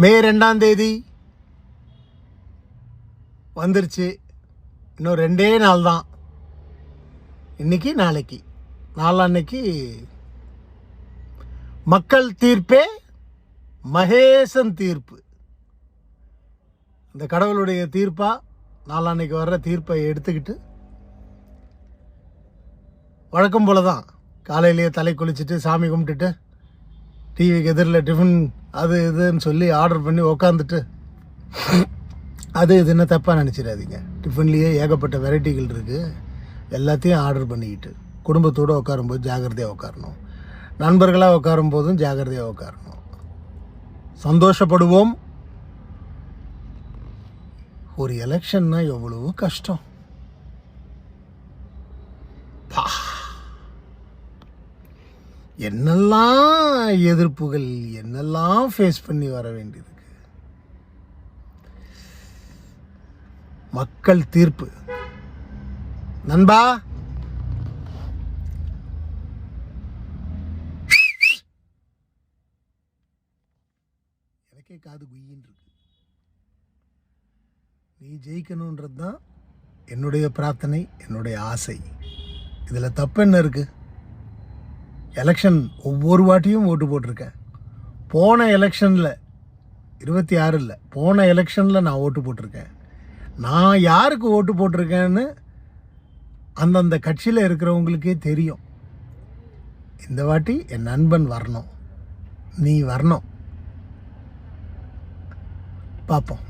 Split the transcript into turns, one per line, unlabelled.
மே 2ஆம் தேதி வந்துருச்சு. இன்னும் 2 நாள் தான். இன்னைக்கு நாளைக்கு நாளான்னைக்கு மக்கள் தீர்ப்பே மகேசன் தீர்ப்பு. இந்த கடவுளுடைய தீர்ப்பா நாளான்னைக்கு வர்ற தீர்ப்பை எடுத்துக்கிட்டு வழக்கம் போல தான் காலையிலேயே தலை குளிச்சுட்டு சாமி கும்பிட்டுட்டு டிவிக்கு எதிரில் டிஃபன் அது இதுன்னு சொல்லி ஆர்டர் பண்ணி உக்காந்துட்டு அது இதுன்னு தப்பாக நினச்சிடாதீங்க. டிஃபன்லேயே ஏகப்பட்ட வெரைட்டிகள் இருக்குது. எல்லாத்தையும் ஆர்டர் பண்ணிக்கிட்டு குடும்பத்தோடு உட்காரும்போது ஜாகிரதையாக உட்காரணும். நண்பர்களாக உட்காரும் போதும் ஜாகிரதையாக உட்காரணும். சந்தோஷப்படுவோம். ஒரு எலெக்ஷன்னா எவ்வளவு கஷ்டம். என்னெல்லாம் எதிர்ப்புகள், என்னெல்லாம் ஃபேஸ் பண்ணி வர வேண்டியிருக்கு. மக்கள் தீர்ப்பு நண்பா. எனக்கே காது குயின்னு இருக்கு. நீ ஜெயிக்கணுன்றது தான் என்னுடைய பிரார்த்தனை, என்னுடைய ஆசை. இதில் தப்பு என்ன இருக்குது? எலெக்ஷன் ஒவ்வொரு வாட்டியும் ஓட்டு போட்டிருக்கேன். போன எலெக்ஷனில் 26 இல்லை, போன எலெக்ஷனில் நான் ஓட்டு போட்டிருக்கேன். நான் யாருக்கு ஓட்டு போட்டிருக்கேன்னு அந்தந்த கட்சியில் இருக்கிறவங்களுக்கே தெரியும். இந்த வாட்டி என் நண்பன் வரணும், நீ வரணும். பார்ப்போம்.